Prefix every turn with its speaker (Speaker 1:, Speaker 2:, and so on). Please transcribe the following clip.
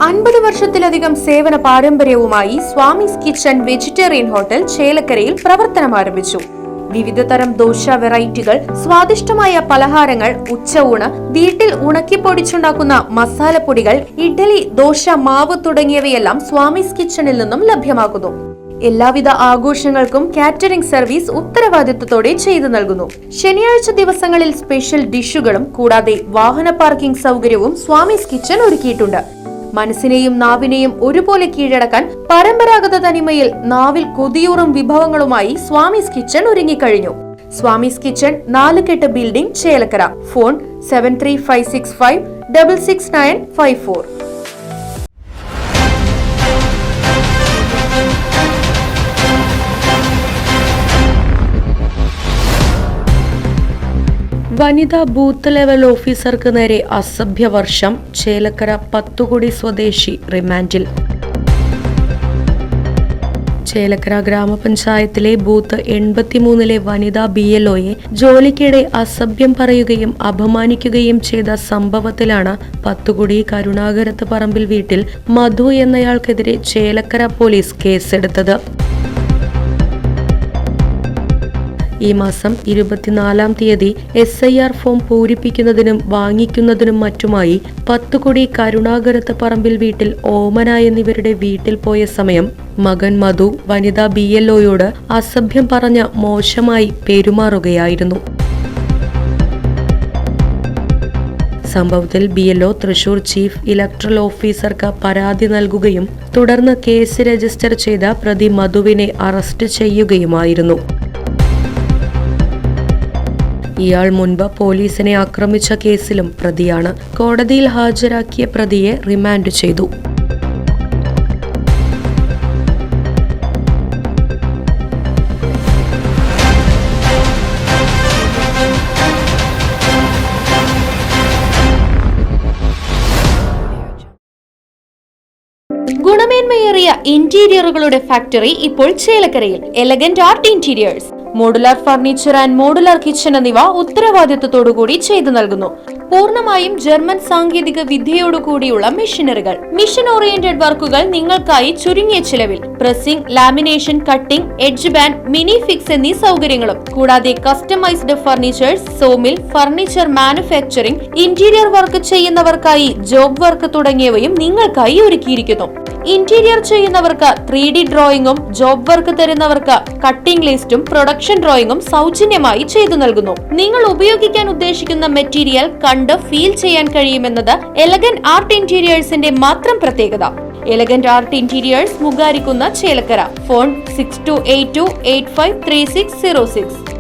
Speaker 1: 50 വർഷത്തിലധികം സേവന പാരമ്പര്യവുമായി സ്വാമീസ് കിച്ചൺ വെജിറ്റേറിയൻ ഹോട്ടൽ ചേലക്കരയിൽ പ്രവർത്തനം ആരംഭിച്ചു. വിവിധതരം ദോശ വെറൈറ്റികൾ, സ്വാദിഷ്ടമായ പലഹാരങ്ങൾ, ഉച്ചയൂണ്, വീട്ടിൽ ഉണക്കിപ്പൊടിച്ചുണ്ടാക്കുന്ന മസാലപ്പൊടികൾ, ഇഡ്ഡലി, ദോശ മാവ് തുടങ്ങിയവയെല്ലാം സ്വാമീസ് കിച്ചണിൽ നിന്നും ലഭ്യമാക്കുന്നു. എല്ലാവിധ ആഘോഷങ്ങൾക്കും കാറ്ററിംഗ് സർവീസ് ഉത്തരവാദിത്വത്തോടെ ചെയ്തു നൽകുന്നു. ശനിയാഴ്ച ദിവസങ്ങളിൽ സ്പെഷ്യൽ ഡിഷുകളും കൂടാതെ വാഹന പാർക്കിംഗ് സൗകര്യവും സ്വാമീസ് കിച്ചൺ ഒരുക്കിയിട്ടുണ്ട്. മനസ്സിനെയും നാവിനെയും ഒരുപോലെ കീഴടക്കാൻ പരമ്പരാഗത തനിമയിൽ നാവിൽ കൊതിയൂറും വിഭവങ്ങളുമായി സ്വാമീസ് കിച്ചൺ ഒരുങ്ങിക്കഴിഞ്ഞു. Swami's kitchen 4 building, Chelakkara. Phone 7356566954. വനിതാ ബൂത്ത് ലെവൽ ഓഫീസർക്ക് നേരെ അസഭ്യവർഷം. ചേലക്കര പത്തുകുടി സ്വദേശി റിമാൻഡിൽ. ചേലക്കര ഗ്രാമപഞ്ചായത്തിലെ ബൂത്ത് 83 വനിതാ BLOയെ ജോലിക്കിടെ അസഭ്യം പറയുകയും അപമാനിക്കുകയും ചെയ്ത സംഭവത്തിലാണ് പത്തുകുടി കരുണാകരത്ത് പറമ്പിൽ വീട്ടിൽ മധു എന്നയാൾക്കെതിരെ ചേലക്കര പോലീസ് കേസെടുത്തത്. ഈ മാസം 24-ാം തീയതി SIR ഫോം പൂരിപ്പിക്കുന്നതിനും വാങ്ങിക്കുന്നതിനും മറ്റുമായി പത്തുകുടി കരുണാകരത്ത് പറമ്പിൽ വീട്ടിൽ ഓമന എന്നിവരുടെ വീട്ടിൽ പോയ സമയം മകൻ മധു വനിതാ BLOയോട് അസഭ്യം പറഞ്ഞ മോശമായി പെരുമാറുകയായിരുന്നു. സംഭവത്തിൽ BLO തൃശൂർ ചീഫ് ഇലക്ടറൽ ഓഫീസർക്ക് പരാതി നൽകുകയും തുടർന്ന് കേസ് രജിസ്റ്റർ ചെയ്ത പ്രതി മധുവിനെ അറസ്റ്റ് ചെയ്യുകയുമായിരുന്നു. ഇയാൾ മുൻപ് പോലീസിനെ ആക്രമിച്ച കേസിലും പ്രതിയാണ്. കോടതിയിൽ ഹാജരാക്കിയ പ്രതിയെ റിമാൻഡ് ചെയ്തു. ഗുണമേന്മയേറിയ ഇന്റീരിയറുകളുടെ ഫാക്ടറി ഇപ്പോൾ ചേലക്കരയിൽ. Elegant Art Interiors, modular furniture and modular kitchen എന്നിവ ഉത്തരവാദിത്വത്തോടുകൂടി ചെയ്തു നൽകുന്നു. പൂർണ്ണമായും ജർമ്മൻ സാങ്കേതിക വിദ്യയോടുകൂടിയുള്ള മെഷീനറികൾ, മിഷൻ ഓറിയന്റഡ് വർക്കുകൾ നിങ്ങൾക്കായി ചുരുങ്ങിയ ചിലവിൽ. Pressing, lamination, cutting, edge band, mini fix എന്നീ സൗകര്യങ്ങളും കൂടാതെ customised furnitures, sawmill, furniture manufacturing, interior work ചെയ്യുന്നവർക്കായി ജോബ് വർക്ക് തുടങ്ങിയവയും നിങ്ങൾക്കായി ഒരുക്കിയിരിക്കുന്നു. ഇന്റീരിയർ ചെയ്യുന്നവർക്ക് 3D ഡ്രോയിങ്ങും ജോബ് വർക്ക് തരുന്നവർക്ക് കട്ടിംഗ് ലിസ്റ്റും പ്രൊഡക്ഷൻ ഡ്രോയിങ്ങും സൗജന്യമായി ചെയ്തു നൽകുന്നു. നിങ്ങൾ ഉപയോഗിക്കാൻ ഉദ്ദേശിക്കുന്ന മെറ്റീരിയൽ കണ്ട് ഫീൽ ചെയ്യാൻ കഴിയുമെന്നത് എലഗന്റ് ആർട്ട് ഇന്റീരിയേഴ്സിന്റെ മാത്രം പ്രത്യേകത. എലഗന്റ് ആർട്ട് ഇന്റീരിയേഴ്സ്, മുഗാരിക്കുന്ന, ചേലക്കര. ഫോൺ 6282853606.